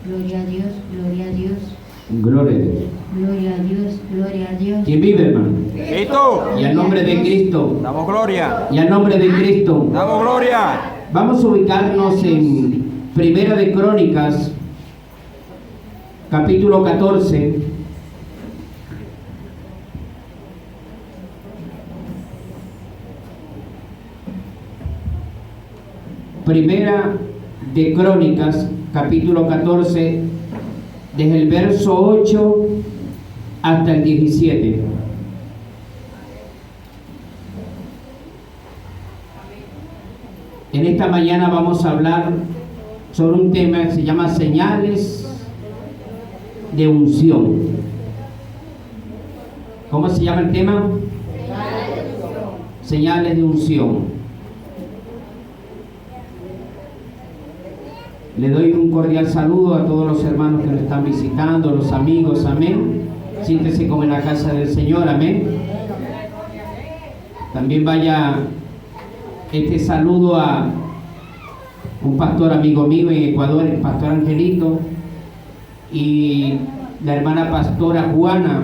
Gloria a Dios, gloria a Dios, Gloria a Dios. gloria a Dios, gloria a Dios. ¿Quién vive, hermano? Cristo, Y al nombre de Cristo. damos gloria, Y al nombre de Cristo. damos gloria. Vamos a ubicarnos en Primera de Crónicas, capítulo 14. Primera de Crónicas, capítulo 14, desde el verso 8 hasta el 17. En esta mañana vamos a hablar sobre un tema que se llama señales de unción. ¿Cómo se llama el tema? Señales de unción. Le doy un cordial saludo a todos los hermanos que nos están visitando, los amigos, amén. Siéntese como en la casa del Señor, amén. También vaya este saludo a un pastor amigo mío en Ecuador, el pastor Angelito, y la hermana pastora Juana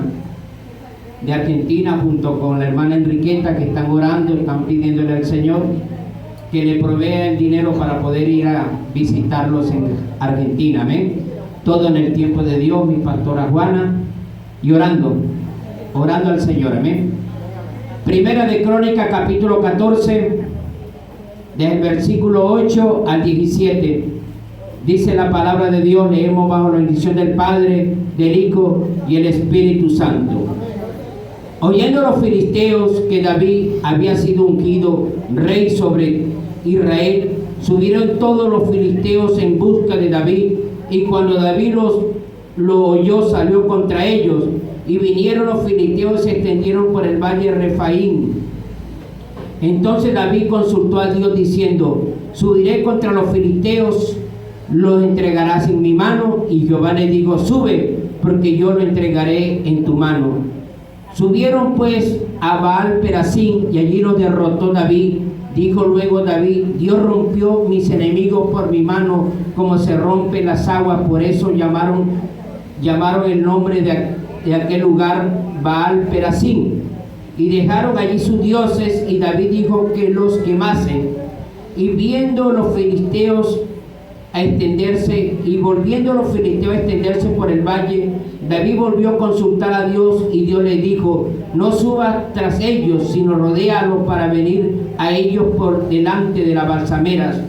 de Argentina, junto con la hermana Enriqueta, que están orando, están pidiéndole al Señor que le provea el dinero para poder ir a visitarlos en Argentina, amén. Todo en el tiempo de Dios, mi pastora Juana, y orando al Señor, amén. Primera de Crónicas, capítulo 14, desde el versículo 8 al 17, dice la palabra de Dios. Leemos bajo la bendición del Padre, del Hijo y el Espíritu Santo. Oyendo los filisteos que David había sido ungido rey sobre Israel, subieron todos los filisteos en busca de David, y cuando David lo oyó, salió contra ellos, y vinieron los filisteos y se extendieron por el valle de Refaín. Entonces David consultó a Dios diciendo: subiré contra los filisteos, los entregarás en mi mano. Y Jehová le dijo: sube, porque yo lo entregaré en tu mano. Subieron pues a Baal Perasín, y allí los derrotó David. Dijo luego David: Dios rompió mis enemigos por mi mano, como se rompen las aguas. Por eso llamaron el nombre de aquel lugar Baal Perasín. Y dejaron allí sus dioses, y David dijo que los quemasen. Y viendo los filisteos a extenderse, y volviendo los filisteos a extenderse por el valle, David volvió a consultar a Dios, y Dios le dijo: no subas tras ellos, sino rodéalos para venir a ellos por delante de las balsameras.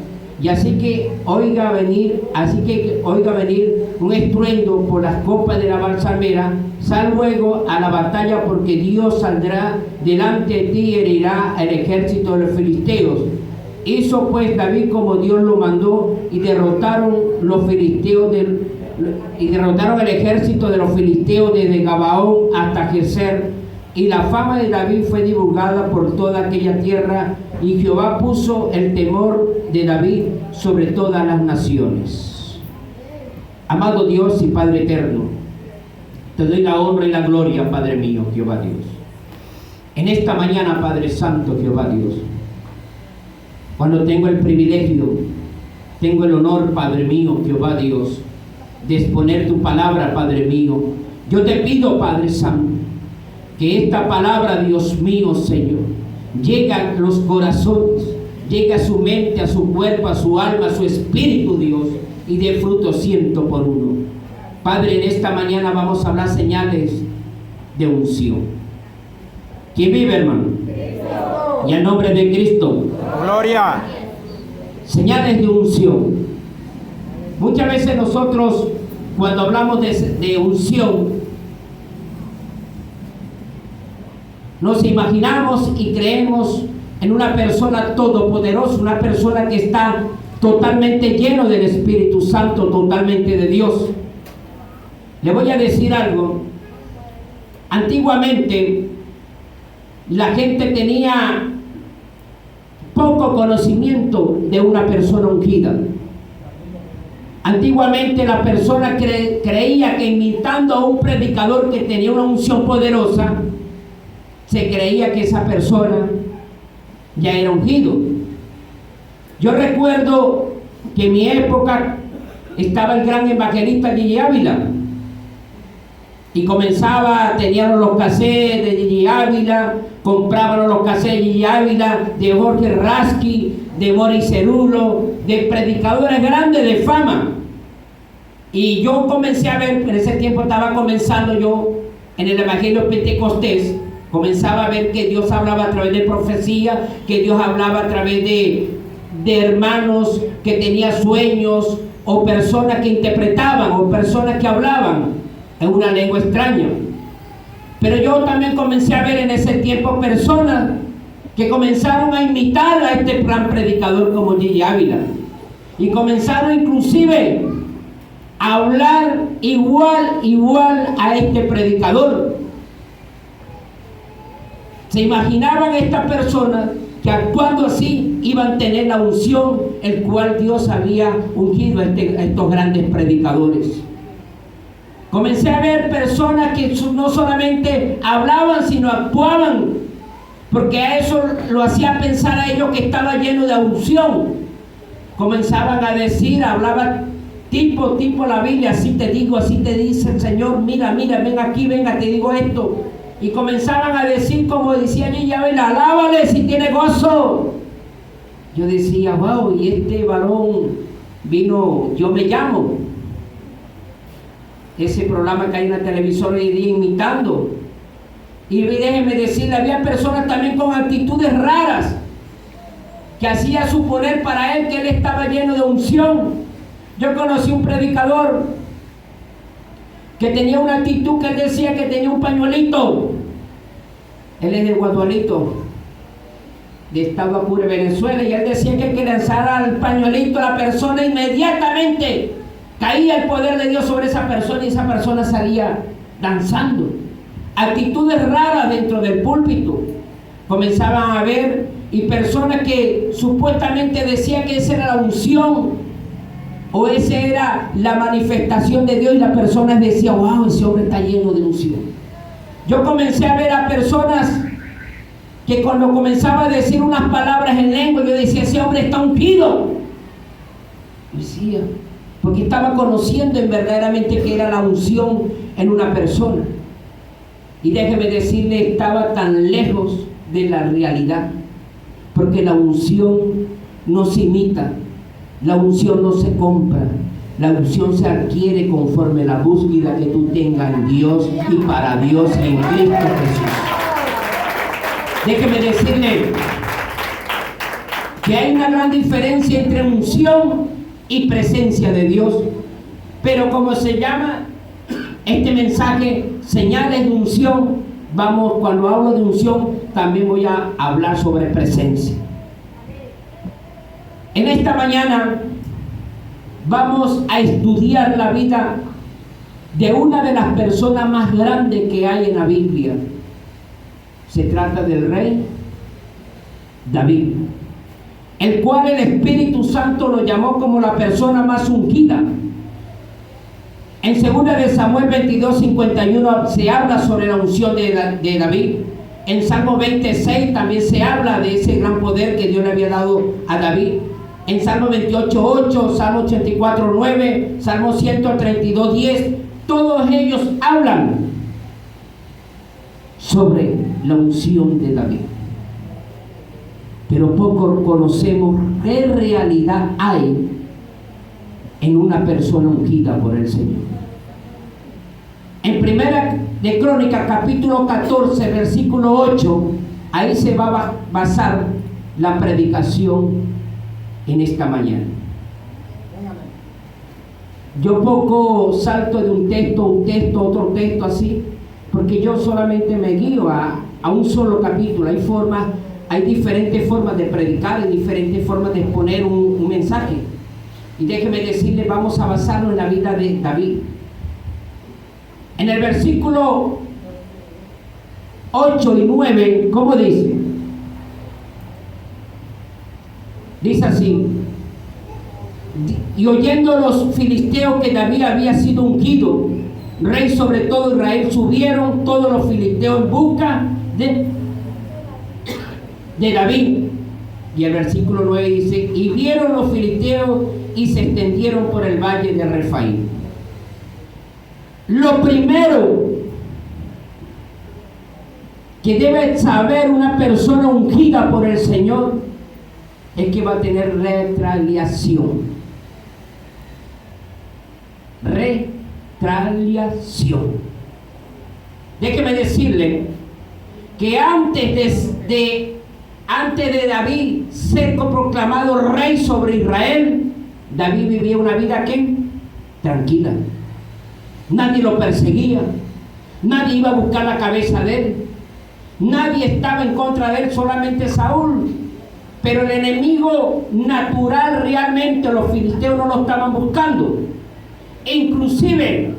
Y así que oiga venir un estruendo por las copas de la balsamera. Sal luego a la batalla, porque Dios saldrá delante de ti y herirá al ejército de los filisteos. Hizo pues David como Dios lo mandó, y derrotaron el ejército de los filisteos desde Gabaón hasta Geser. Y la fama de David fue divulgada por toda aquella tierra, y Jehová puso el temor de David sobre todas las naciones. Amado Dios y Padre eterno, te doy la honra y la gloria, Padre mío, Jehová Dios. En esta mañana, Padre Santo, Jehová Dios, cuando tengo el privilegio, tengo el honor, Padre mío, Jehová Dios, de exponer tu palabra, Padre mío, yo te pido, Padre Santo, que esta palabra, Dios mío, Señor, llegue a los corazones, llegue a su mente, a su cuerpo, a su alma, a su espíritu, Dios, y dé fruto 100%. Padre, en esta mañana vamos a hablar señales de unción. ¿Quién vive, hermano? Cristo. Y en nombre de Cristo. Gloria. Señales de unción. Muchas veces nosotros, cuando hablamos de unción, nos imaginamos y creemos en una persona todopoderosa, una persona que está totalmente lleno del Espíritu Santo, totalmente de Dios. Le voy a decir algo. Antiguamente la gente tenía poco conocimiento de una persona ungida. Antiguamente la persona creía que imitando a un predicador que tenía una unción poderosa, se creía que esa persona ya era ungido. Yo recuerdo que en mi época, estaba el gran evangelista Gigi Ávila. Y teníamos los cassettes de Gigi Ávila, comprábamos los cassettes de Gigi Ávila, de Jorge Rasky, de Boris Cerulo, de predicadores grandes de fama. Y yo comencé a ver, en ese tiempo estaba comenzando yo en el Evangelio Pentecostés, comenzaba a ver que Dios hablaba a través de profecía, que Dios hablaba a través de hermanos que tenían sueños, o personas que interpretaban, o personas que hablaban en una lengua extraña. Pero yo también comencé a ver en ese tiempo personas que comenzaron a imitar a este gran predicador como Gigi Ávila, y comenzaron inclusive a hablar igual a este predicador. Se imaginaban estas personas que actuando así iban a tener la unción el cual Dios había ungido a estos grandes predicadores. Comencé a ver personas que no solamente hablaban, sino actuaban, porque a eso lo hacía pensar a ellos que estaba lleno de unción. Comenzaban a decir, hablaban tipo la Biblia, así te digo, así te dice el Señor, mira, ven aquí, venga, te digo esto. Y comenzaban a decir, como decía Gigi Ávila, alábale si tiene gozo. Yo decía, wow, y este varón vino, yo me llamo. Ese programa que hay en la televisión hoy día imitando. Y déjenme decirle, había personas también con actitudes raras que hacía suponer para él que él estaba lleno de unción. Yo conocí un predicador que tenía una actitud que él decía que tenía un pañuelito. Él es de Guadualito, de Estado Apure, Venezuela, y él decía que lanzara el pañuelito a la persona, inmediatamente caía el poder de Dios sobre esa persona y esa persona salía danzando. Actitudes raras dentro del púlpito comenzaban a ver, y personas que supuestamente decían que esa era la unción o esa era la manifestación de Dios, y las personas decían, wow, ese hombre está lleno de unción. Yo comencé a ver a personas que cuando comenzaba a decir unas palabras en lengua, yo decía, ese hombre está ungido. Decía, porque estaba conociendo en verdaderamente que era la unción en una persona. Y déjeme decirle, estaba tan lejos de la realidad, porque la unción no se imita, la unción no se compra, la unción se adquiere conforme la búsqueda que tú tengas en Dios y para Dios en Cristo Jesús. Déjeme decirle que hay una gran diferencia entre unción y presencia de Dios. Pero como se llama este mensaje, señales de unción, cuando hablo de unción, también voy a hablar sobre presencia. En esta mañana vamos a estudiar la vida de una de las personas más grandes que hay en la Biblia. Se trata del rey David, el cual el Espíritu Santo lo llamó como la persona más ungida. En 2 de Samuel 22:51 se habla sobre la unción de David. En Salmo 26 también se habla de ese gran poder que Dios le había dado a David. En Salmo 28:8, Salmo 84:9, Salmo 132:10, todos ellos hablan sobre la unción de David. Pero poco conocemos qué realidad hay en una persona ungida por el Señor. En Primera de Crónicas, capítulo 14, versículo 8, ahí se va a basar la predicación en esta mañana. Yo poco salto de un texto, otro texto así, porque yo solamente me guío a un solo capítulo. Hay diferentes formas de predicar, hay diferentes formas de exponer un mensaje. Y déjeme decirle, vamos a basarnos en la vida de David. En el versículo 8 y 9, ¿cómo dice? Dice así: y oyendo los filisteos que David había sido ungido rey sobre todo Israel, subieron todos los filisteos en busca de David. Y el versículo 9 dice: y vieron los filisteos y se extendieron por el valle de Refaim. Lo primero que debe saber una persona ungida por el Señor es que va a tener retaliación. Retaliación. Déjeme decirle que antes de David ser proclamado rey sobre Israel, David vivía una vida ¿qué? Tranquila. Nadie lo perseguía, nadie iba a buscar la cabeza de él, nadie estaba en contra de él, solamente Saúl. Pero el enemigo natural realmente los filisteos no lo estaban buscando. E inclusive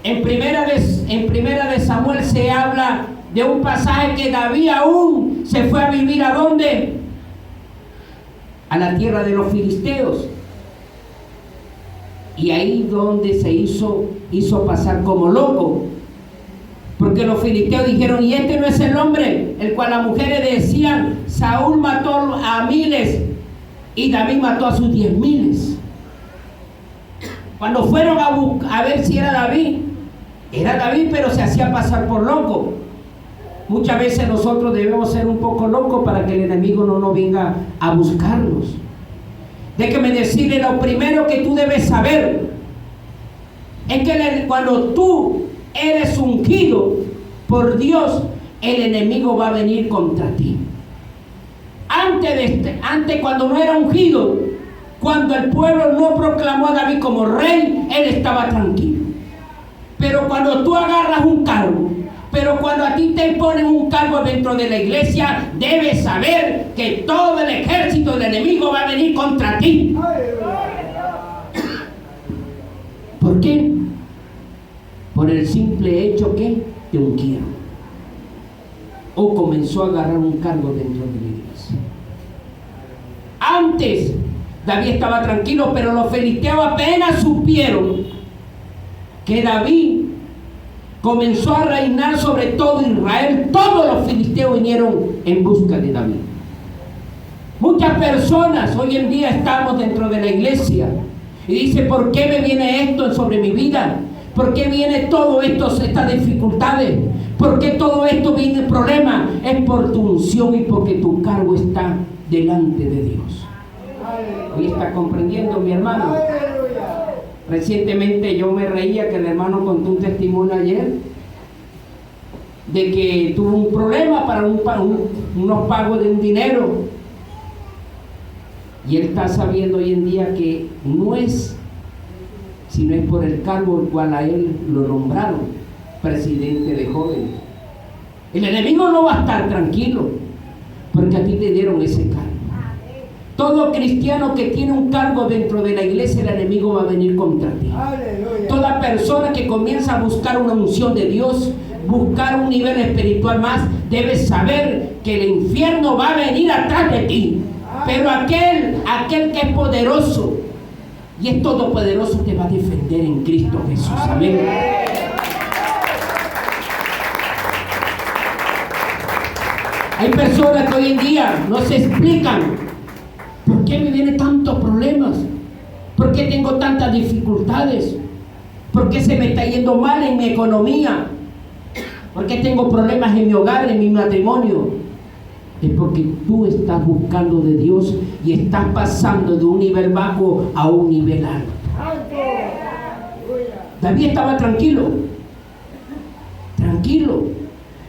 en primera de Samuel se habla de un pasaje que David aún se fue a vivir ¿a dónde? A la tierra de los filisteos. Y ahí donde se hizo pasar como loco. Porque los filisteos dijeron, y este no es el hombre el cual las mujeres decían, Saúl mató a miles y David mató a sus 10,000. Cuando fueron a ver si era David pero se hacía pasar por loco. Muchas veces nosotros debemos ser un poco locos para que el enemigo no nos venga a buscarnos. Déjeme decirle, lo primero que tú debes saber es que cuando tú eres ungido por Dios, el enemigo va a venir contra ti. Antes cuando no era ungido, cuando el pueblo no proclamó a David como rey, él estaba tranquilo. Pero cuando tú agarras un cargo, pero cuando a ti te ponen un cargo dentro de la iglesia, debes saber que todo el ejército del enemigo va a venir contra ti. ¿Por qué? Por el simple hecho que te ungieron o comenzó a agarrar un cargo dentro de la iglesia. Antes David estaba tranquilo, pero los filisteos apenas supieron que David comenzó a reinar sobre todo Israel, todos los filisteos vinieron en busca de David. Muchas personas hoy en día estamos dentro de la iglesia y dice, ¿por qué me viene esto sobre mi vida? ¿Por qué viene todo esto, estas dificultades? ¿Por qué todo esto viene problema? Es por tu unción y porque tu cargo está delante de Dios. ¿Hoy está comprendiendo, mi hermano? Recientemente yo me reía que el hermano contó un testimonio ayer de que tuvo un problema para unos pagos de un dinero, y él está sabiendo hoy en día que no es sino es por el cargo el cual a él lo nombraron presidente de jóvenes. El enemigo no va a estar tranquilo porque a ti te dieron ese cargo. Todo cristiano que tiene un cargo dentro de la iglesia, el enemigo va a venir contra ti. Aleluya. Toda persona que comienza a buscar una unción de Dios, buscar un nivel espiritual más, debe saber que el infierno va a venir atrás de ti. Pero aquel que es poderoso y es todopoderoso te va a defender en Cristo Jesús. Amén. Hay personas que hoy en día no se explican por qué me vienen tantos problemas, por qué tengo tantas dificultades, por qué se me está yendo mal en mi economía, por qué tengo problemas en mi hogar, en mi matrimonio. Es porque tú estás buscando de Dios y estás pasando de un nivel bajo a un nivel alto. David estaba tranquilo,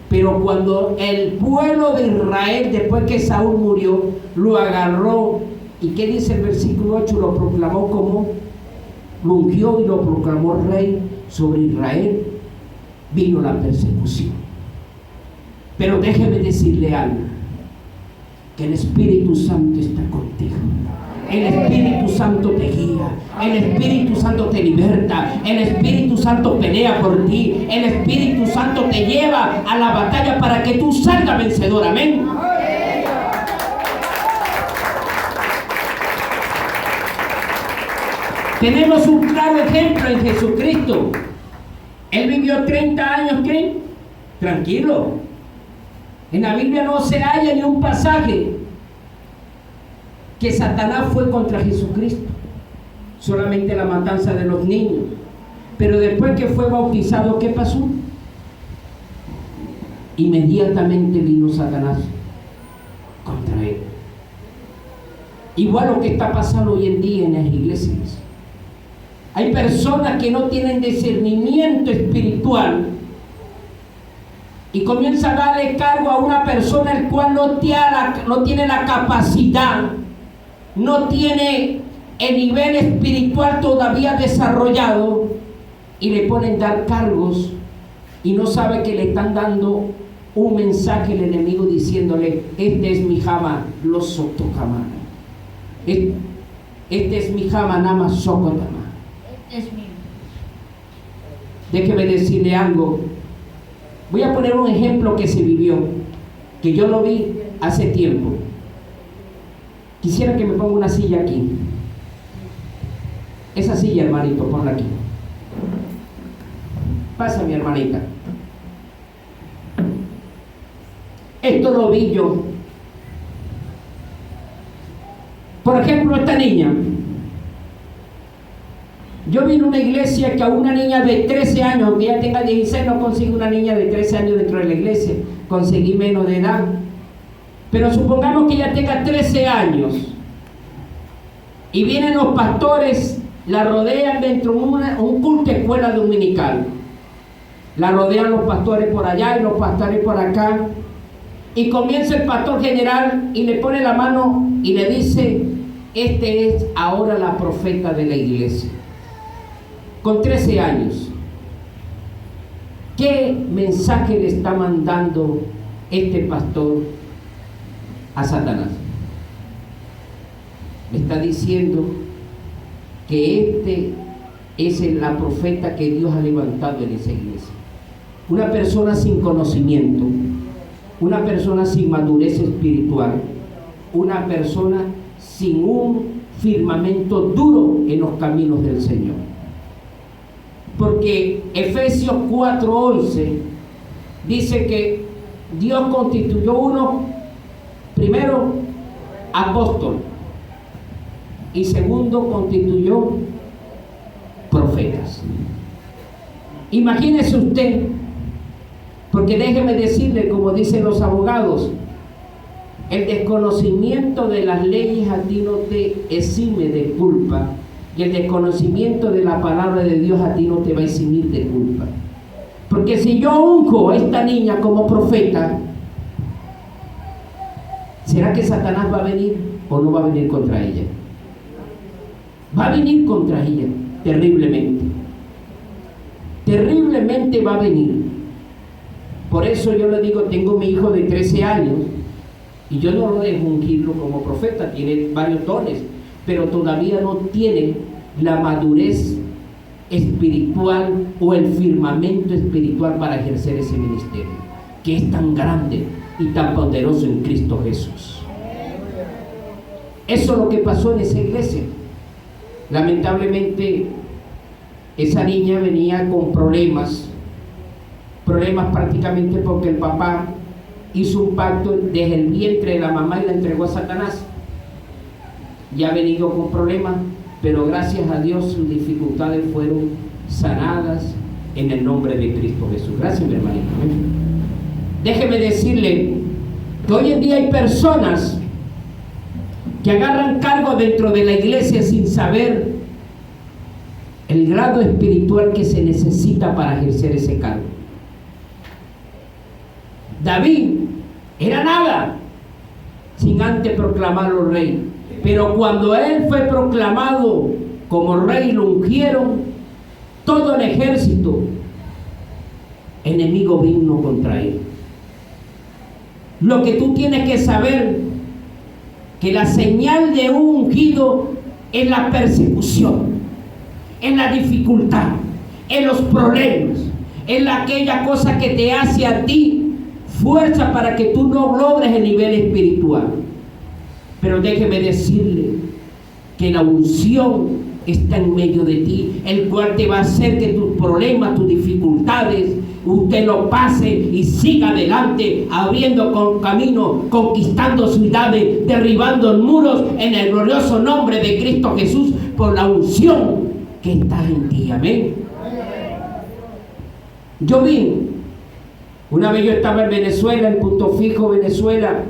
pero cuando el pueblo de Israel, después que Saúl murió, lo agarró, ¿y qué dice el versículo 8? Lo proclamó como, lo ungió y lo proclamó rey sobre Israel. Vino la persecución. Pero déjeme decirle algo, que el Espíritu Santo está contigo. El Espíritu Santo te guía, el Espíritu Santo te liberta, el Espíritu Santo pelea por ti, el Espíritu Santo te lleva a la batalla para que tú salgas vencedor. Amén. Tenemos un claro ejemplo en Jesucristo. Él vivió 30 años, ¿qué? Tranquilo. En la Biblia no se halla ni un pasaje que Satanás fue contra Jesucristo. solamente la matanza de los niños. Pero después que fue bautizado, ¿qué pasó? Inmediatamente vino Satanás contra él. Igual lo que está pasando hoy en día en las iglesias. Hay personas que no tienen discernimiento espiritual y comienza a darle cargo a una persona el cual no tiene la capacidad, no tiene el nivel espiritual todavía desarrollado, y le ponen dar cargos y no sabe que le están dando un mensaje al enemigo diciéndole: este es mi jama, los sotokamana. Este es mi jama, nama sokotama. Este es mío. Déjeme decirle algo. Voy a poner un ejemplo que se vivió, que yo lo vi hace tiempo. Quisiera que me ponga una silla aquí. Esa silla, hermanito, ponla aquí. Pasa, mi hermanita. Esto lo vi yo. Por ejemplo, esta niña. Yo vi en una iglesia que a una niña de 13 años, aunque ya tenga 16, no consigo una niña de 13 años dentro de la iglesia. Conseguí menos de edad. Pero supongamos que ella tenga 13 años. Y vienen los pastores, la rodean dentro de un culto de escuela dominical. La rodean los pastores por allá y los pastores por acá. Y comienza el pastor general y le pone la mano y le dice: este es ahora la profeta de la iglesia. Con 13 años. ¿Qué mensaje le está mandando este pastor a Satanás? Le está diciendo que es la profeta que Dios ha levantado en esa iglesia. Una persona sin conocimiento, una persona sin madurez espiritual, una persona sin un firmamento duro en los caminos del Señor. Porque Efesios 4:11 dice que Dios constituyó uno, primero apóstol, y segundo constituyó profetas. Imagínese usted, porque déjeme decirle, como dicen los abogados, el desconocimiento de las leyes a ti no te exime de culpa, y el desconocimiento de la palabra de Dios a ti no te va a eximir de culpa. Porque si yo unjo a esta niña como profeta, ¿será que Satanás va a venir o no va a venir contra ella? Va a venir contra ella, terriblemente. Terriblemente va a venir. Por eso yo le digo, tengo mi hijo de 13 años y yo no lo dejo ungirlo como profeta, tiene varios dones, pero todavía no tiene la madurez espiritual o el firmamento espiritual para ejercer ese ministerio, que es tan grande y tan poderoso en Cristo Jesús. Eso es lo que pasó en esa iglesia. Lamentablemente, esa niña venía con problemas prácticamente porque el papá hizo un pacto desde el vientre de la mamá y la entregó a Satanás. Ya ha venido con problemas, pero gracias a Dios sus dificultades fueron sanadas en el nombre de Cristo Jesús. Gracias, mi hermanito. Déjeme decirle que hoy en día hay personas que agarran cargo dentro de la iglesia sin saber el grado espiritual que se necesita para ejercer ese cargo. David era nada sin antes proclamarlo rey, pero cuando él fue proclamado como rey, lo ungieron, todo el ejército enemigo vino contra él. Lo que tú tienes que saber, que la señal de un ungido es la persecución, en la dificultad, en los problemas, en aquella cosa que te hace a ti fuerza para que tú no logres el nivel espiritual. Pero déjeme decirle que la unción está en medio de ti, el cual te va a hacer que tus problemas, tus dificultades, usted lo pase y siga adelante, abriendo con camino, conquistando ciudades, derribando muros en el glorioso nombre de Cristo Jesús, por la unción que está en ti. Amén. Yo vi, una vez yo estaba en Venezuela, en Punto Fijo, Venezuela,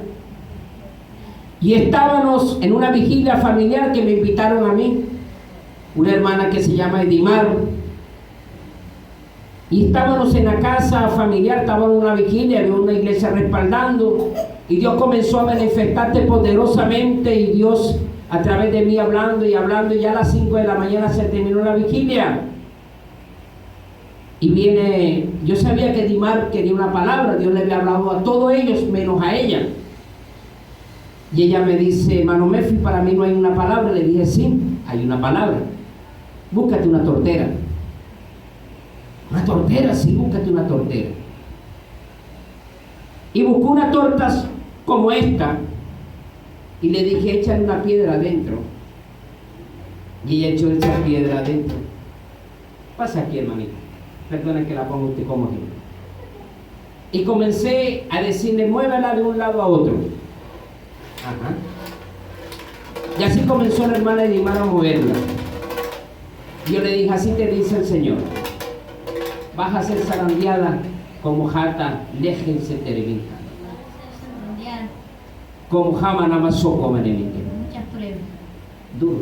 y estábamos en una vigilia familiar que me invitaron a mí, una hermana que se llama Edimar, y estábamos en la casa familiar, estábamos en una vigilia, había una iglesia respaldando, y Dios comenzó a manifestarse poderosamente, y Dios a través de mí hablando, y ya a las 5 de la mañana se terminó la vigilia. Y viene, yo sabía que Edimar quería una palabra, Dios le había hablado a todos ellos, menos a ella. Y ella me dice, hermano Mefi, para mí no hay una palabra. Le dije, sí, hay una palabra. Búscate una tortera. Una tortera, sí, búscate una tortera. Y buscó unas tortas como esta. Y le dije, échale una piedra adentro. Y ella echó esa piedra adentro. Pasa aquí, hermanito. Perdona que la ponga usted como ejemplo. Y comencé a decirle, muévala de un lado a otro. Ajá. Y así comenzó la hermana Edimar a moverla. Yo le dije, así te dice el Señor. Vas a ser zarandeada como jata, léjense terevinta. Como jama namasoko manemite. Muchas pruebas. Duro.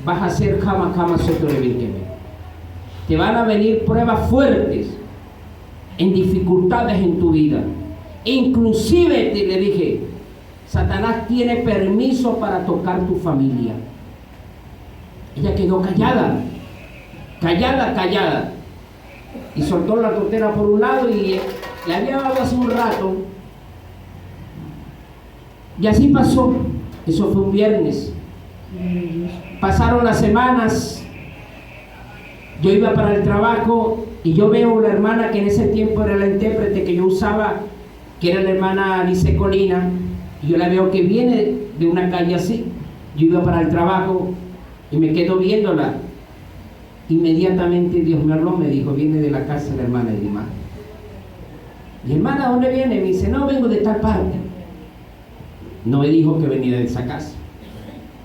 Vas a ser jama sotorevinqueme. Te van a venir pruebas fuertes en dificultades en tu vida. Inclusive le dije, Satanás tiene permiso para tocar tu familia. Ella quedó callada, y soltó la tortera por un lado y le había dado hace un rato. Y así pasó. Eso fue un viernes. Pasaron las semanas. Yo iba para el trabajo y yo veo una hermana que en ese tiempo era la intérprete que yo usaba, que era la hermana Alice Colina, y yo la veo que viene de una calle así. Yo iba para el trabajo y me quedo viéndola. Inmediatamente Dios me habló, me dijo, viene de la casa de la hermana Edimar. Y hermana, ¿dónde viene? Me dice, no, vengo de tal parte. No me dijo que venía de esa casa.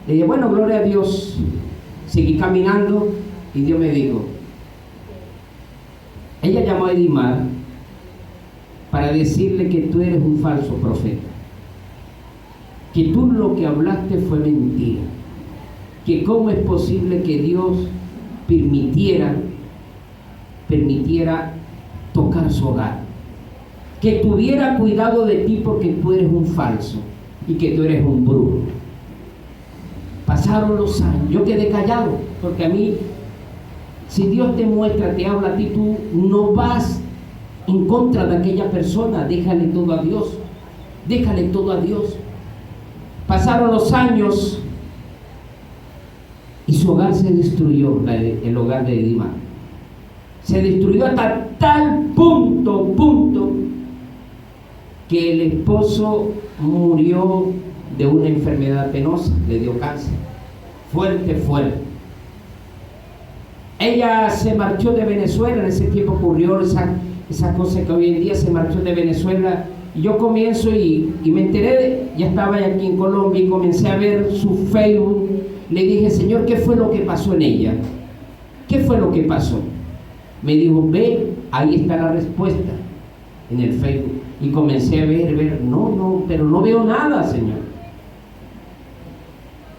Le dije, bueno, gloria a Dios. Seguí caminando y Dios me dijo, ella llamó a Edimar para decirle que tú eres un falso profeta, que tú lo que hablaste fue mentira, que cómo es posible que Dios permitiera tocar su hogar, que tuviera cuidado de ti porque tú eres un falso y que tú eres un brujo. Pasaron los años, yo quedé callado, porque a mí, si Dios te muestra, te habla a ti, tú no vas en contra de aquella persona, déjale todo a Dios, déjale todo a Dios. Pasaron los años y su hogar se destruyó, el hogar de Edimar. Se destruyó hasta tal punto que el esposo murió de una enfermedad penosa, le dio cáncer, fuerte. Ella se marchó de Venezuela, en ese tiempo ocurrió esa cosa que hoy en día se marchó de Venezuela. Y yo comienzo y me enteré, ya estaba aquí en Colombia y comencé a ver su Facebook. Le dije, Señor, ¿qué fue lo que pasó en ella? ¿Qué fue lo que pasó? Me dijo, ve, ahí está la respuesta en el Facebook. Y comencé a ver, no, pero no veo nada, Señor.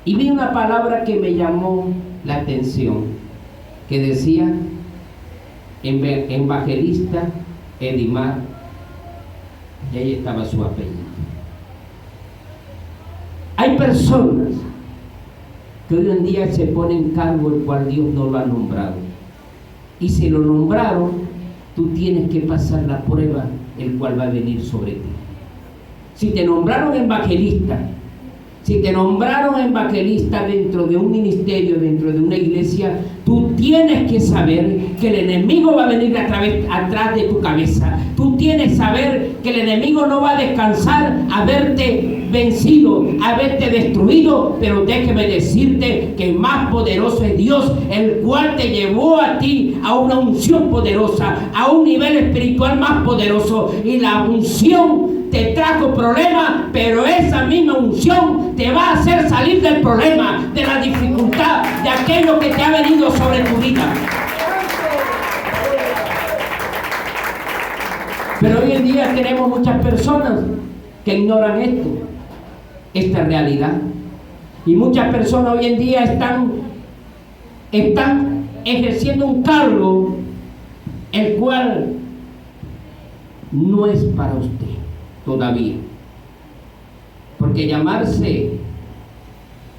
Y vi una palabra que me llamó la atención, que decía, evangelista Edimar, y ahí estaba su apellido. Hay personas que hoy en día se ponen en cargo el cual Dios no lo ha nombrado. Y si lo nombraron, tú tienes que pasar la prueba, el cual va a venir sobre ti. Si te nombraron evangelista, dentro de un ministerio, dentro de una iglesia, tú tienes que saber que el enemigo va a venir atrás de tu cabeza. Tú tienes que saber que el enemigo no va a descansar a verte vencido, a verte destruido, pero déjeme decirte que más poderoso es Dios, el cual te llevó a ti a una unción poderosa, a un nivel espiritual más poderoso, y la unción te trajo problemas, pero esa misma unción te va a hacer salir del problema, de la dificultad, de aquello que te ha venido sobre tu vida. Pero hoy en día tenemos muchas personas que ignoran esta realidad. Y muchas personas hoy en día están ejerciendo un cargo el cual no es para usted todavía. Porque llamarse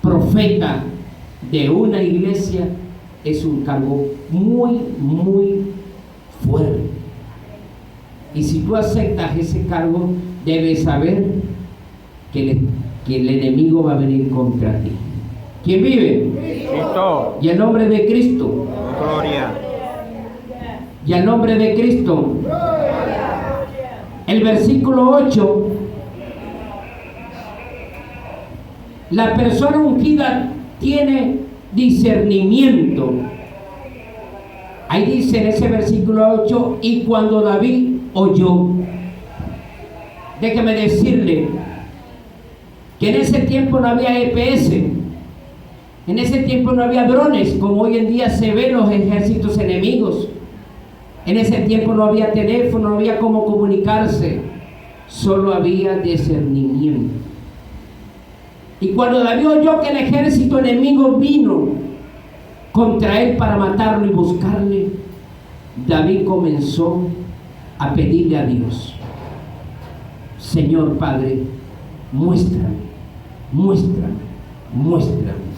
profeta de una iglesia es un cargo muy, muy fuerte. Y si tú aceptas ese cargo, debes saber que el enemigo va a venir contra ti. ¿Quién vive? Cristo. Y el nombre de Cristo. Gloria. Y al nombre de Cristo. El versículo 8. La persona ungida tiene discernimiento. Ahí dice en ese versículo 8, y cuando David oyó, déjeme decirle que en ese tiempo no había EPS, en ese tiempo no había drones como hoy en día se ven los ejércitos enemigos. En ese tiempo no había teléfono, no había cómo comunicarse, solo había discernimiento. Y cuando David oyó que el ejército enemigo vino contra él para matarlo y buscarle, David comenzó a pedirle a Dios: Señor Padre, muéstrame, muéstrame, muéstrame.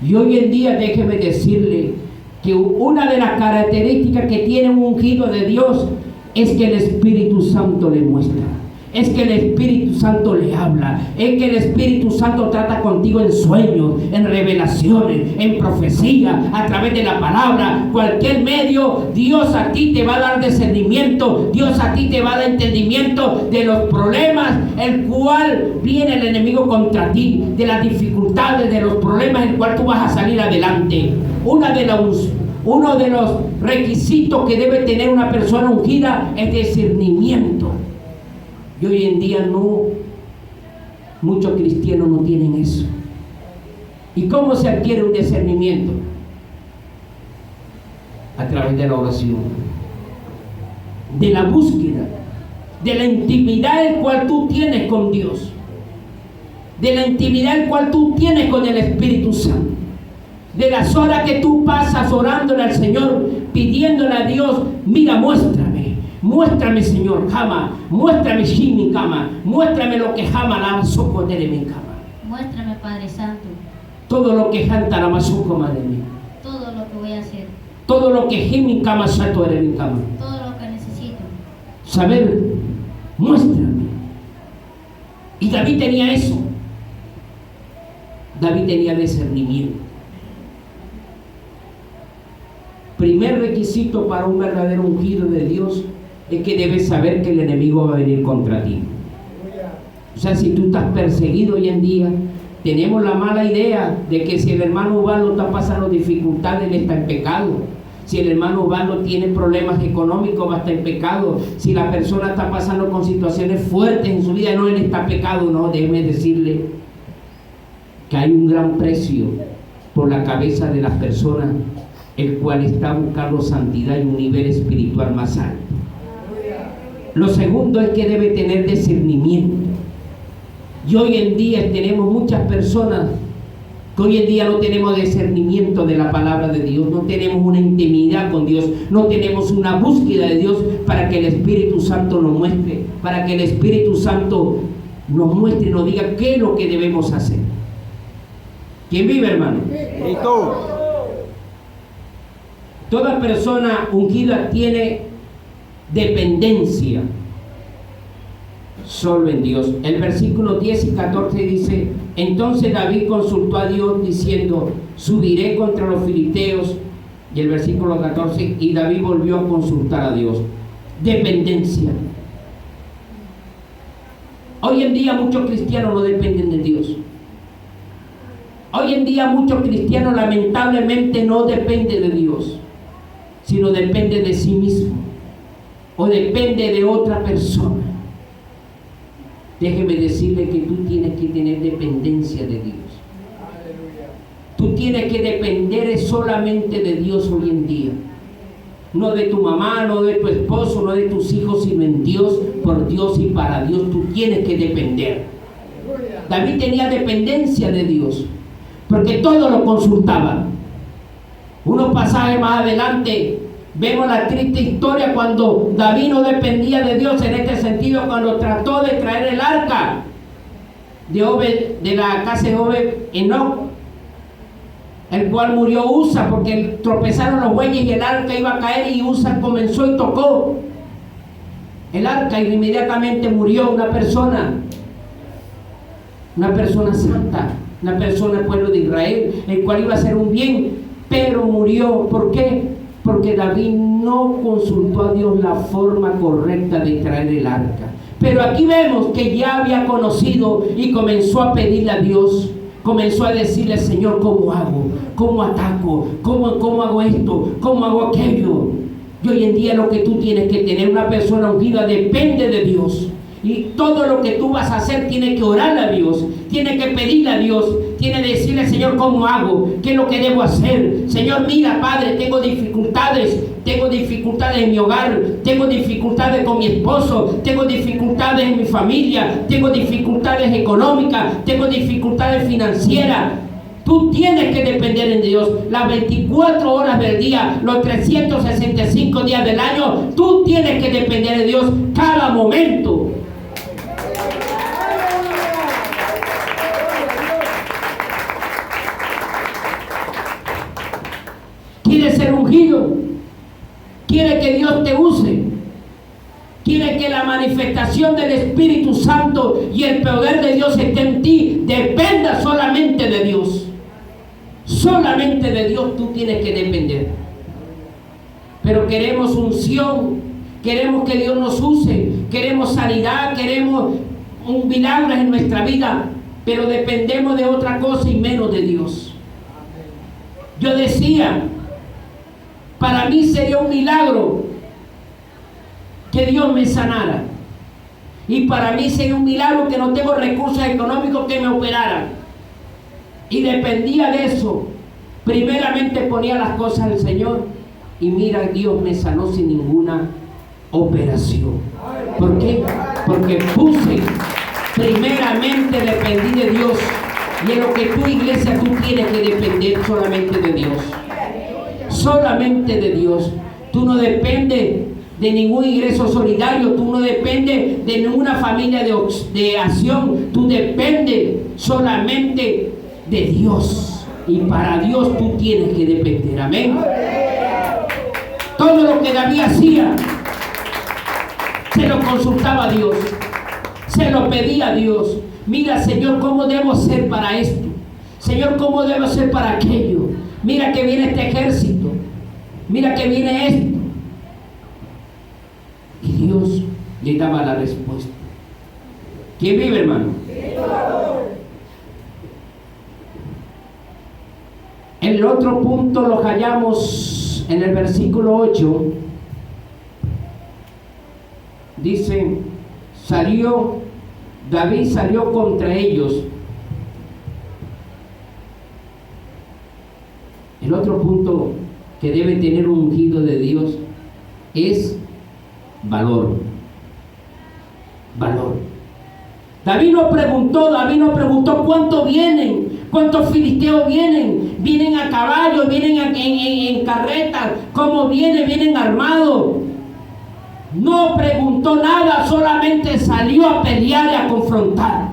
Y hoy en día déjeme decirle que una de las características que tiene un ungido de Dios es que el Espíritu Santo le muestra, es que el Espíritu Santo le habla, es que el Espíritu Santo trata contigo en sueños, en revelaciones, en profecía, a través de la palabra, cualquier medio. Dios a ti te va a dar discernimiento, Dios a ti te va a dar entendimiento de los problemas el cual viene el enemigo contra ti, de las dificultades, de los problemas en el cual tú vas a salir adelante. Uno de los requisitos que debe tener una persona ungida es discernimiento. Y hoy en día muchos cristianos no tienen eso. ¿Y cómo se adquiere un discernimiento? A través de la oración, de la búsqueda, de la intimidad el cual tú tienes con Dios, de la intimidad el cual tú tienes con el Espíritu Santo, de las horas que tú pasas orándole al Señor, pidiéndole a Dios: mira, muéstrame, Señor, Jama, muéstrame Shimi Kama, muéstrame lo que Jama la Masoko de mi Kama. Muéstrame, Padre Santo, Todo lo que Janta la Masoko de mí. todo lo que voy a hacer, Todo lo que Jimi Kama Sato de mi Kama. todo lo que necesito. Saber, muéstrame. Y David tenía eso. David tenía discernimiento. Primer requisito para un verdadero ungido de Dios es que debes saber que el enemigo va a venir contra ti. O sea, si tú estás perseguido hoy en día, tenemos la mala idea de que si el hermano Ubaldo está pasando dificultades, él está en pecado. Si el hermano Ubaldo tiene problemas económicos, va a estar en pecado. Si la persona está pasando con situaciones fuertes en su vida, no, él está en pecado. No, déjeme decirle que hay un gran precio por la cabeza de las personas, el cual está buscando santidad y un nivel espiritual más alto. Lo segundo es que debe tener discernimiento. Y hoy en día tenemos muchas personas que hoy en día no tenemos discernimiento de la palabra de Dios, no tenemos una intimidad con Dios, no tenemos una búsqueda de Dios para que el Espíritu Santo nos muestre, para que el Espíritu Santo nos muestre y nos diga qué es lo que debemos hacer. ¿Quién vive, hermano? Cristo. Toda persona ungida tiene dependencia solo en Dios. El versículo 10 y 14 dice: entonces David consultó a Dios diciendo: subiré contra los filisteos. Y el versículo 14: y David volvió a consultar a Dios. Dependencia. Hoy en día muchos cristianos no dependen de Dios. Hoy en día muchos cristianos lamentablemente no dependen de Dios, sino depende de sí mismo o depende de otra persona. déjeme decirle que tú tienes que tener dependencia de Dios. Tú tienes que depender solamente de Dios hoy en día. No de tu mamá, no de tu esposo, no de tus hijos, sino en Dios, por Dios y para Dios. Tú tienes que depender. David tenía dependencia de Dios, porque todo lo consultaba. Unos pasajes más adelante vemos la triste historia cuando David no dependía de Dios, en este sentido, cuando trató de traer el arca de la casa de Obed Enoch, el cual murió Usa, porque tropezaron los bueyes y el arca iba a caer, y Usa comenzó y tocó el arca y inmediatamente murió una persona santa, una persona del pueblo de Israel, el cual iba a hacer un bien, pero murió. ¿Por qué? Porque David no consultó a Dios la forma correcta de traer el arca. Pero aquí vemos que ya había conocido y comenzó a pedirle a Dios. Comenzó a decirle: Señor, ¿cómo hago? ¿Cómo ataco? ¿Cómo hago esto? ¿Cómo hago aquello? Y hoy en día lo que tú tienes que tener, una persona ungida, depende de Dios. Y todo lo que tú vas a hacer, tienes que orar a Dios, tienes que pedirle a Dios, tienes que decirle: Señor, ¿cómo hago? ¿Qué es lo que debo hacer? Señor, mira, Padre, tengo dificultades en mi hogar, tengo dificultades con mi esposo, tengo dificultades en mi familia, tengo dificultades económicas, tengo dificultades financieras. Tú tienes que depender en Dios las 24 horas del día, los 365 días del año. Tú tienes que depender de Dios cada momento. ¿Quieres ser ungido? ¿Quieres que Dios te use? ¿Quieres que la manifestación del Espíritu Santo y el poder de Dios esté en ti? Dependa solamente de Dios. Solamente de Dios tú tienes que depender. Pero queremos unción, queremos que Dios nos use, queremos sanidad, queremos un milagro en nuestra vida, pero dependemos de otra cosa y menos de Dios. Yo decía, para mí sería un milagro que Dios me sanara, y para mí sería un milagro que no tengo recursos económicos que me operaran, y dependía de eso. Primeramente ponía las cosas al Señor, y mira, Dios me sanó sin ninguna operación. ¿Por qué? Porque primeramente dependí de Dios. Y en lo que tú, iglesia, tú tienes que depender solamente de Dios. Solamente de Dios. Tú no dependes de ningún ingreso solidario, tú no dependes de ninguna familia de acción, tú dependes solamente de Dios. Y para Dios tú tienes que depender. Amén. Todo lo que David hacía, se lo consultaba a Dios, se lo pedía a Dios. Mira, Señor, ¿cómo debo ser para esto? Señor, ¿cómo debo ser para aquello? Mira que viene este ejército, mira que viene esto. Y Dios le daba la respuesta. ¿Quién vive, hermano? El otro punto lo hallamos en el versículo 8. Dice: David salió contra ellos. El otro punto que debe tener un ungido de Dios es valor. Valor. David no preguntó cuántos vienen, cuántos filisteos vienen a caballo, vienen en carretas, cómo vienen armados. No preguntó nada, solamente salió a pelear y a confrontar.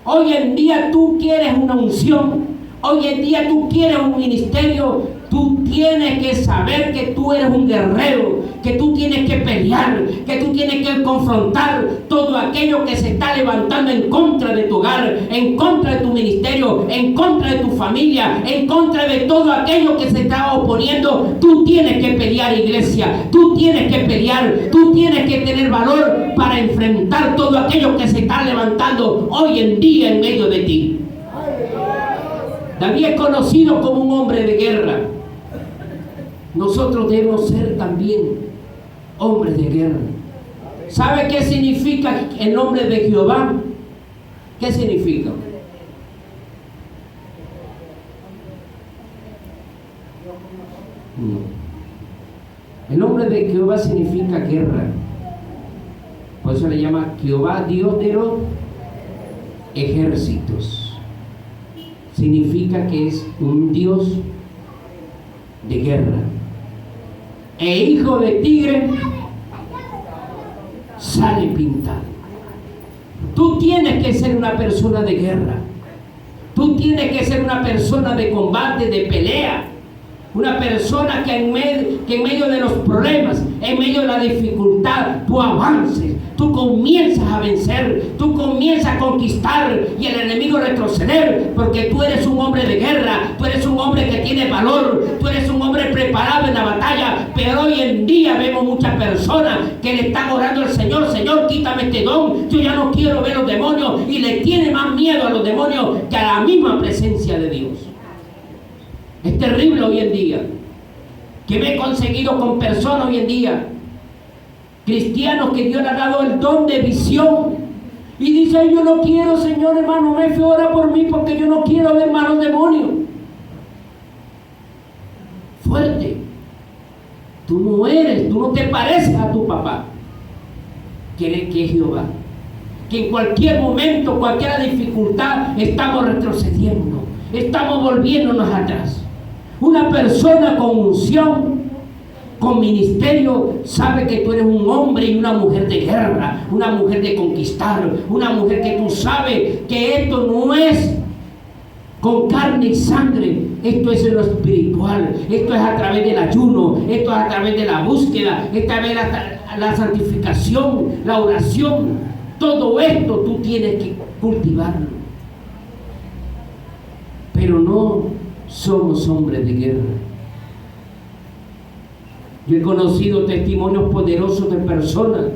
Hoy en día tú quieres una unción, hoy en día tú quieres un ministerio. Tú tienes que saber que tú eres un guerrero, que tú tienes que pelear, que tú tienes que confrontar todo aquello que se está levantando en contra de tu hogar, en contra de tu ministerio, en contra de tu familia, en contra de todo aquello que se está oponiendo. Tú tienes que pelear, iglesia, tú tienes que pelear, tú tienes que tener valor para enfrentar todo aquello que se está levantando hoy en día en medio de ti. David es conocido como un hombre de guerra. Nosotros debemos ser también hombres de guerra. ¿Sabe qué significa el nombre de Jehová? ¿Qué significa? No. El nombre de Jehová significa guerra. Por eso le llama Jehová, Dios de los ejércitos. Significa que es un Dios de guerra. E hijo de tigre sale pintado. Tú tienes que ser una persona de guerra. Tú tienes que ser una persona de combate, de pelea. Una persona que en medio de los problemas, en medio de la dificultad, tú avances, tú comienzas a vencer, tú comienzas a conquistar y el enemigo retroceder, porque tú eres un hombre de guerra, tú eres un hombre que tiene valor, tú eres un hombre preparado en la batalla. Pero hoy en día vemos muchas personas que le están orando al Señor: Señor, quítame este don, yo ya no quiero ver los demonios, y le tiene más miedo a los demonios que a la misma presencia de Dios. Es terrible hoy en día, que me he conseguido con personas hoy en día, cristianos, que Dios le ha dado el don de visión, y dicen: yo no quiero, Señor, hermano, me ora por mí porque yo no quiero ver malos demonios. Fuerte. Tú no te pareces a tu papá. ¿Quién que es Jehová? Que en cualquier momento, cualquier dificultad, estamos retrocediendo, estamos volviéndonos atrás. Una persona con unción, con ministerio, sabe que tú eres un hombre y una mujer de guerra, una mujer de conquistar, una mujer que tú sabes que esto no es con carne y sangre, esto es en lo espiritual, esto es a través del ayuno, esto es a través de la búsqueda, esto es a través de la santificación, la oración. Todo esto tú tienes que cultivarlo. Pero no somos hombres de guerra. Yo he conocido testimonios poderosos de personas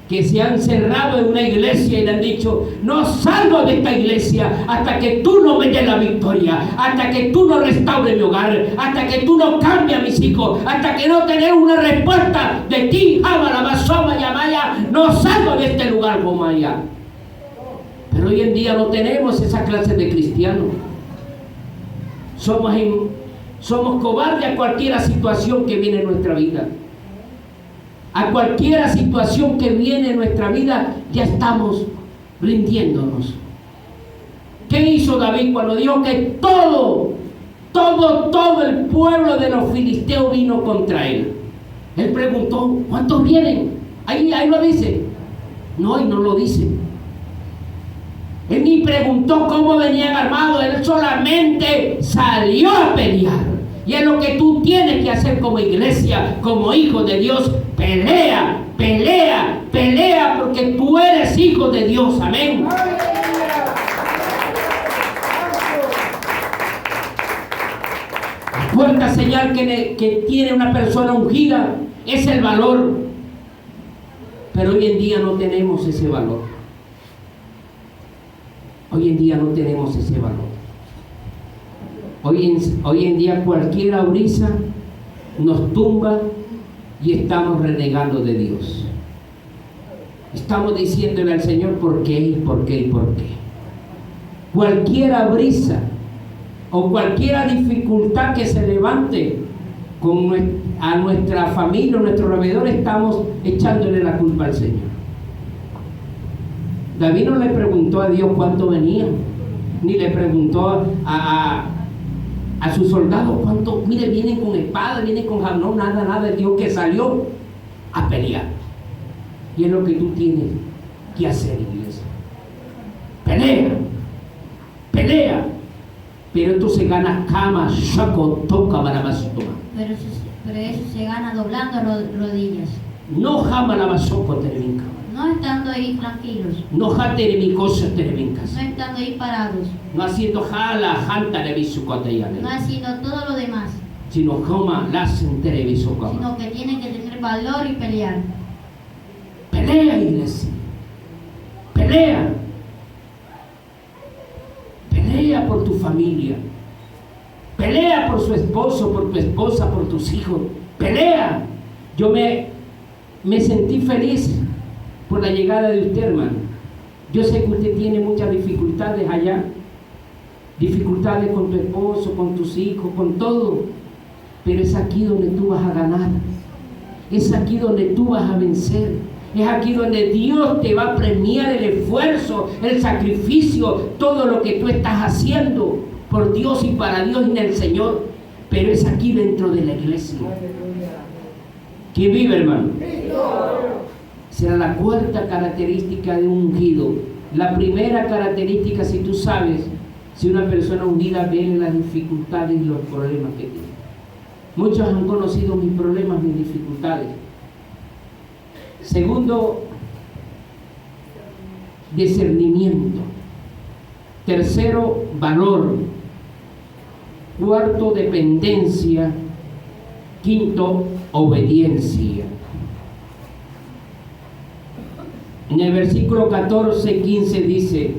que se han cerrado en una iglesia y le han dicho: no salgo de esta iglesia hasta que tú no me des la victoria, hasta que tú no restaures mi hogar, hasta que tú no cambies a mis hijos, hasta que no tenemos una respuesta de ti, no salgo de este lugar, Gomaya. Pero hoy en día no tenemos esa clase de cristianos. Somos cobardes a cualquier situación que viene en nuestra vida. A cualquier situación que viene en nuestra vida, ya estamos rindiéndonos. ¿Qué hizo David cuando dijo que todo el pueblo de los filisteos vino contra él? Él preguntó: ¿cuántos vienen? Ahí lo dice. No, y no lo dice. Él ni preguntó cómo venían armados, él solamente salió a pelear. Y es lo que tú tienes que hacer como iglesia, como hijo de Dios. Pelea, pelea, pelea, porque tú eres hijo de Dios. Amén. La cuarta señal que tiene una persona ungida es el valor. Pero hoy en día no tenemos ese valor. Hoy en día no tenemos ese valor. Hoy en día cualquier brisa nos tumba y estamos renegando de Dios. Estamos diciéndole al Señor: ¿por qué? ¿Y por qué? ¿Y por qué? Cualquier brisa o cualquier dificultad que se levante a nuestra familia, a nuestro alrededor, estamos echándole la culpa al Señor. David no le preguntó a Dios cuánto venían, ni le preguntó a sus soldados cuánto, mire, vienen con espada, vienen con jabalina, nada. Dios que salió a pelear. Y es lo que tú tienes que hacer, iglesia. Pelea. Pero esto se gana cama, saco, toca, barabasutoma. Pero eso se gana doblando rodillas. No jama la basoco terminca. No estando ahí tranquilos. No jate mi cosas termincas. No estando ahí parados. No haciendo jala, janta de bisucotayane. No haciendo todo lo demás. Sino como las entere bisucoma. Sino que tienen que tener valor y pelear. Pelea, iglesia. Pelea. Pelea por tu familia. Pelea por su esposo, por tu esposa, por tus hijos. Pelea. Yo me sentí feliz por la llegada de usted, hermano. Yo sé que usted tiene muchas dificultades allá, dificultades con tu esposo, con tus hijos, con todo, pero es aquí donde tú vas a ganar, es aquí donde tú vas a vencer, es aquí donde Dios te va a premiar el esfuerzo, el sacrificio, todo lo que tú estás haciendo por Dios y para Dios y en el Señor, pero es aquí dentro de la iglesia. ¿Quién vive, hermano? Será la cuarta característica de un ungido. La primera característica, si tú sabes, si una persona ungida ve las dificultades y los problemas que tiene. Muchos han conocido mis problemas, mis dificultades. Segundo, discernimiento. Tercero, valor. Cuarto, dependencia. Quinto, obediencia. En el versículo 14-15 dice: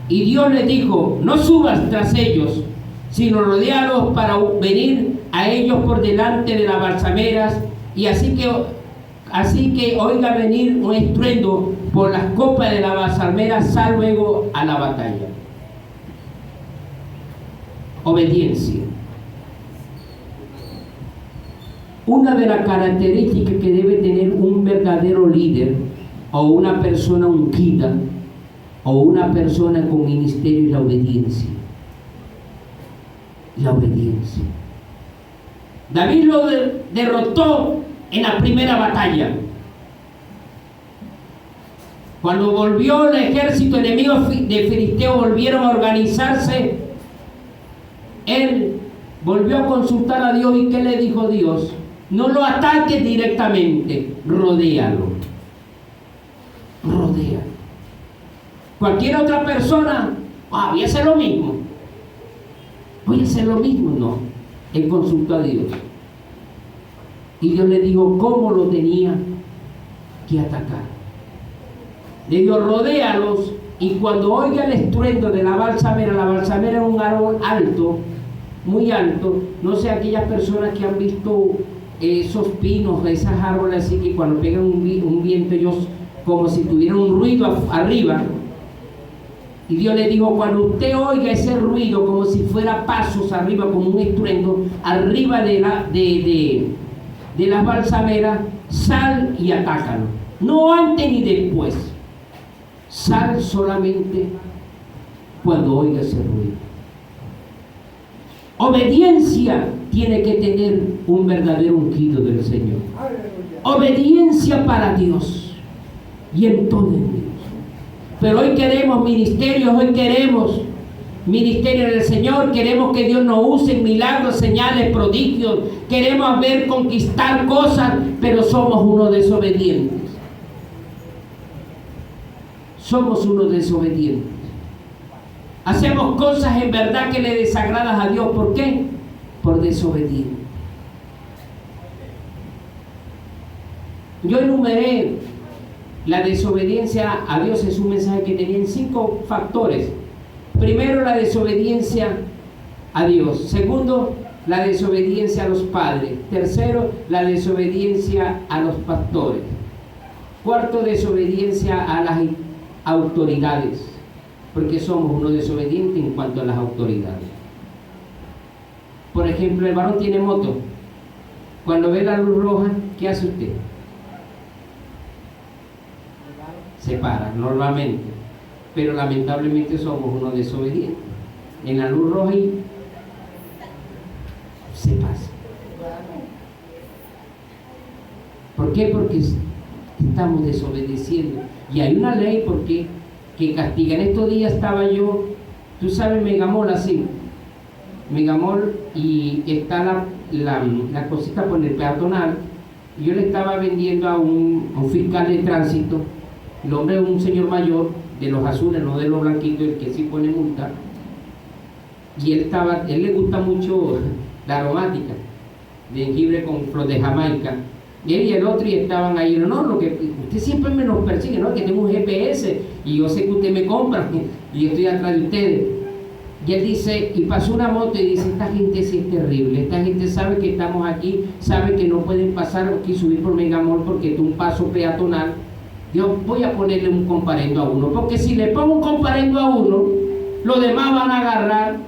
y Dios le dijo, no subas tras ellos, sino rodéalos para venir a ellos por delante de las balsameras, y así que oiga venir un estruendo por las copas de la balsamera, sal luego a la batalla. Obediencia. Una de las características que debe tener un verdadero líder o una persona ungida o una persona con ministerio es la obediencia. La obediencia. David lo derrotó en la primera batalla. Cuando volvió el ejército enemigo de Filisteo, volvieron a organizarse, él volvió a consultar a Dios. ¿Y qué le dijo Dios? No lo ataques directamente, rodéalo. Rodéalo. Cualquier otra persona, voy a hacer lo mismo. Voy a hacer lo mismo. No, él consultó a Dios. Y Dios le dijo cómo lo tenía que atacar. Le dijo, rodéalos, y cuando oiga el estruendo de la balsamera es un árbol alto, muy alto. No sé, aquellas personas que han visto esos pinos, esas árboles así, que cuando pegan un viento ellos como si tuvieran un ruido arriba. Y Dios le dijo, cuando usted oiga ese ruido como si fuera pasos arriba, como un estruendo arriba de las balsameras, sal y atácalo. No antes ni después. Sal solamente cuando oiga ese ruido. Obediencia tiene que tener un verdadero ungido del Señor. Obediencia para Dios y en todo en Dios. Pero hoy queremos ministerios, hoy queremos ministerio del Señor, queremos que Dios nos use en milagros, señales, prodigios, queremos ver conquistar cosas, pero somos unos desobedientes. Somos unos desobedientes. Hacemos cosas en verdad que le desagradan a Dios. ¿Por qué? Por desobediente. Yo enumeré la desobediencia a Dios, es un mensaje que tenía en 5 factores. Primero, la desobediencia a Dios. Segundo, la desobediencia a los padres. Tercero, la desobediencia a los pastores. Cuarto, desobediencia a las autoridades, porque somos unos desobedientes en cuanto a las autoridades. Por ejemplo, el varón tiene moto. Cuando ve la luz roja, ¿qué hace usted? Se para, normalmente. Pero lamentablemente somos unos desobedientes. En la luz roja y se pasa. ¿Por qué? Porque estamos desobedeciendo. Y hay una ley porque que castiga. En estos días estaba yo, tú sabes, Megamol así. Megamol, y está la cosita por el peatonal. Y yo le estaba vendiendo a un fiscal de tránsito. El hombre es un señor mayor, de los azules, no de los blanquitos, el que sí pone multa. Y él le gusta mucho la aromática, de jengibre con flor de Jamaica. Y él y el otro, y estaban ahí, no, lo que usted siempre me nos persigue, ¿no? Que tengo un GPS, y yo sé que usted me compra, y yo estoy atrás de ustedes. Y él dice, y pasó una moto y dice, esta gente sí es terrible, esta gente sabe que estamos aquí, sabe que no pueden pasar aquí, subir por Megamol porque es un paso peatonal, Yo voy a ponerle un comparendo a uno, porque si le pongo un comparendo a uno, los demás van a agarrar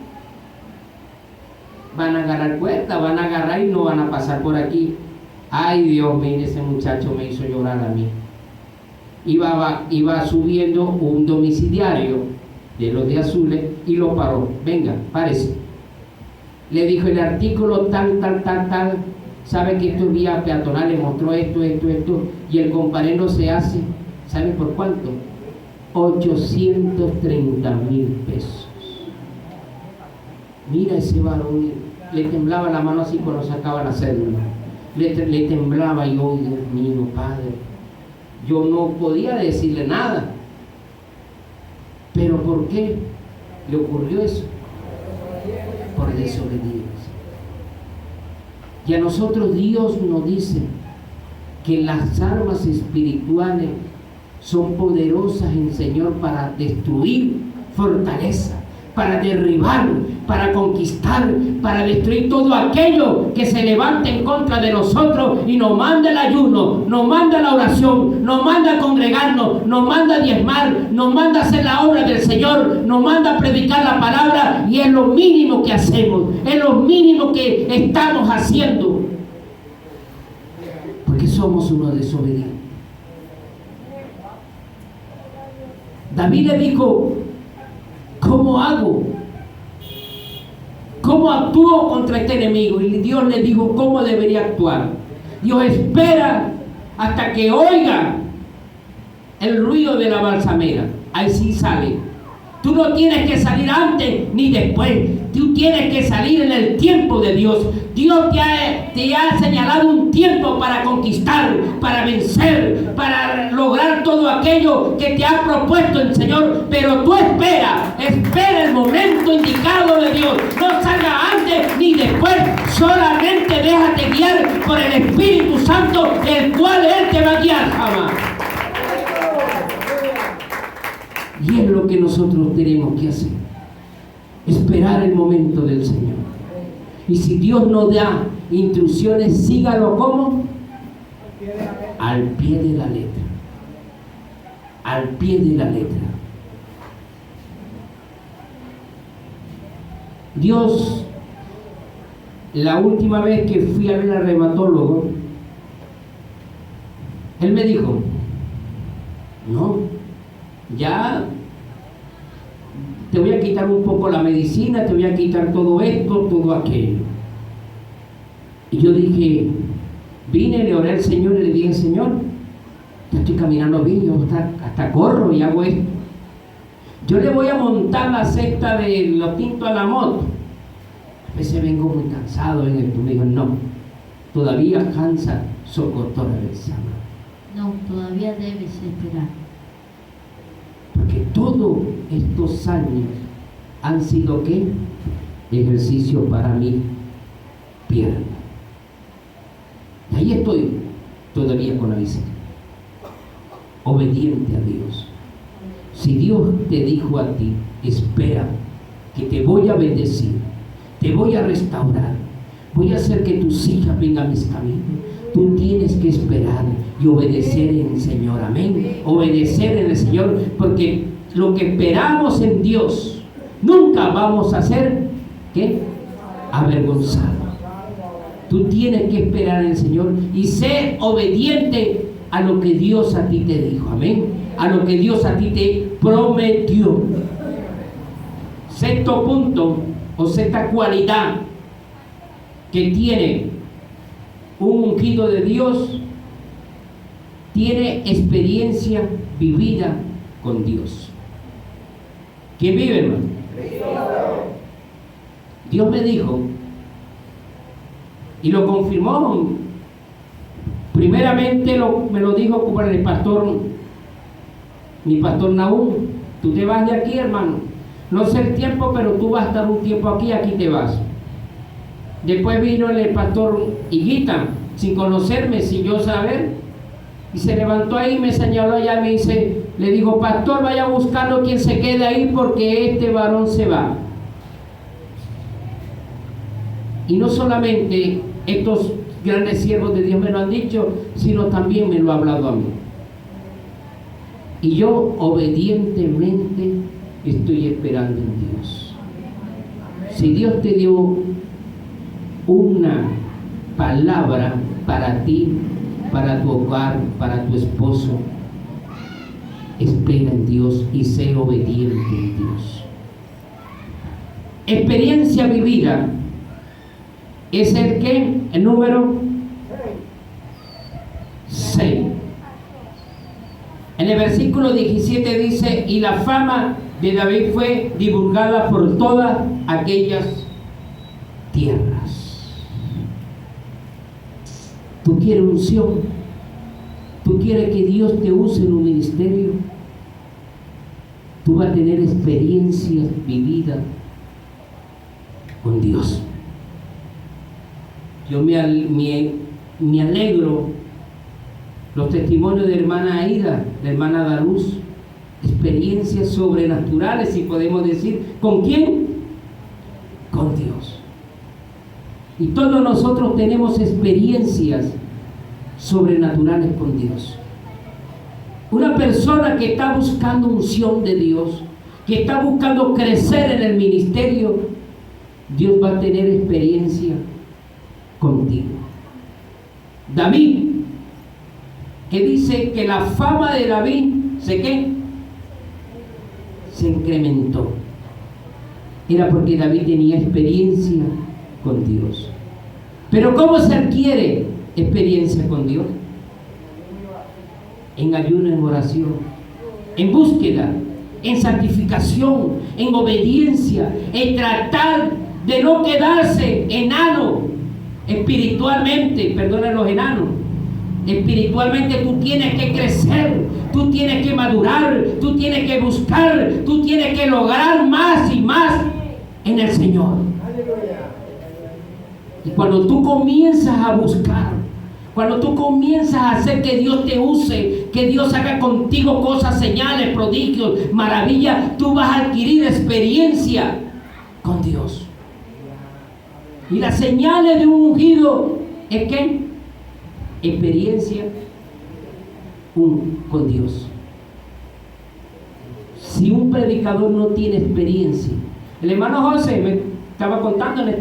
cuerda, van a agarrar y no van a pasar por aquí. Ay Dios, mire, ese muchacho me hizo llorar a mí. Iba subiendo un domiciliario de los de azules y lo paró. Venga, párese. Le dijo el artículo tal, sabe que esto es vía peatonal, le mostró esto, y el comparendo se hace, ¿sabe por cuánto? 830,000 pesos. Mira ese varón, le temblaba la mano así cuando sacaba la cédula, le temblaba, y yo, Dios mío, Padre, yo no podía decirle nada. ¿Pero por qué le ocurrió eso? Por desobediencia. Y a nosotros Dios nos dice que las armas espirituales son poderosas en el Señor para destruir fortaleza, para derribar, para conquistar, para destruir todo aquello que se levante en contra de nosotros, y nos manda el ayuno, nos manda la oración, nos manda a congregarnos, nos manda a diezmar, nos manda a hacer la obra del Señor, nos manda a predicar la palabra, y es lo mínimo que hacemos, es lo mínimo que estamos haciendo, porque somos unos desobedientes. David le dijo: ¿cómo hago? ¿Cómo actúo contra este enemigo? Y Dios le dijo cómo debería actuar. Dios espera hasta que oiga el ruido de la balsamera. Ahí sí sale. Tú no tienes que salir antes ni después. Tú tienes que salir en el tiempo de Dios. Dios te ha señalado un tiempo para conquistar, para vencer, para lograr todo aquello que te ha propuesto el Señor. Pero tú espera el momento indicado de Dios. No salga antes ni después. Solamente déjate guiar por el Espíritu Santo, el cual Él te va a guiar jamás. Y es lo que nosotros tenemos que hacer. Esperar el momento del Señor. Y si Dios nos da instrucciones, sígalo como al pie de la letra. Al pie de la letra. Dios, la última vez que fui a ver al reumatólogo, él me dijo: no, ya te voy a quitar un poco la medicina, te voy a quitar todo esto, todo aquello. Y yo dije, vine, le oré al Señor y le dije: Señor, ya estoy caminando bien, yo hasta corro y hago esto. Yo le voy a montar la secta de los tintos a la moto. A veces vengo muy cansado en esto. Me dijo: no, todavía cansa, socortora del Sama. No, todavía debes esperar. Porque todos estos años han sido, ¿qué? Ejercicio para mi pierna. Y ahí estoy todavía con la bicicleta, obediente a Dios. Si Dios te dijo a ti: espera, que te voy a bendecir, te voy a restaurar, voy a hacer que tus hijas vengan a mis caminos, tú tienes que esperar y obedecer en el Señor. Amén. Obedecer en el Señor, porque lo que esperamos en Dios nunca vamos a ser, ¿qué? Avergonzados. Tú tienes que esperar en el Señor y ser obediente a lo que Dios a ti te dijo. Amén. A lo que Dios a ti te prometió. Sexto punto, o sexta cualidad que tiene un ungido de Dios: tiene experiencia vivida con Dios. ¿Quién vive, hermano? Dios me dijo, y lo confirmó. Primeramente me lo dijo por el pastor, mi pastor Nahum: tú te vas de aquí, hermano. No sé el tiempo, pero tú vas a estar un tiempo aquí te vas. Después vino el pastor Higuita, sin conocerme, sin yo saber, y se levantó ahí, me señaló allá, me dice, le digo: pastor, vaya buscando quien se quede ahí, porque este varón se va. Y no solamente estos grandes siervos de Dios me lo han dicho, sino también me lo ha hablado a mí. Y yo obedientemente estoy esperando en Dios. Si Dios te dio una palabra para ti, para tu hogar, para tu esposo, espera en Dios y sé obediente en Dios. Experiencia vivida es el que, el número 6. En el versículo 17 dice: y la fama de David fue divulgada por todas aquellas tierras. ¿Tú quieres unción? ¿Tú quieres que Dios te use en un ministerio? Tú vas a tener experiencias vividas con Dios. Yo me alegro los testimonios de hermana Aida, de hermana Daluz, experiencias sobrenaturales, si podemos decir. ¿Con quién? Con Dios. Y todos nosotros tenemos experiencias sobrenaturales con Dios. Una persona que está buscando unción de Dios, que está buscando crecer en el ministerio, Dios va a tener experiencia contigo. David, que dice que la fama de David se incrementó, era porque David tenía experiencia con Dios. Pero ¿cómo se adquiere experiencia con Dios? En ayuno, en oración, en búsqueda, en santificación, en obediencia, en tratar de no quedarse enano espiritualmente. Perdonen los enanos. Espiritualmente tú tienes que crecer, tú tienes que madurar, tú tienes que buscar, tú tienes que lograr más y más en el Señor. Y cuando tú comienzas a buscar, cuando tú comienzas a hacer que Dios te use, que Dios haga contigo cosas, señales, prodigios, maravillas, tú vas a adquirir experiencia con Dios. Y las señales de un ungido es que experiencia con Dios. Si un predicador no tiene experiencia, el hermano José me estaba contando en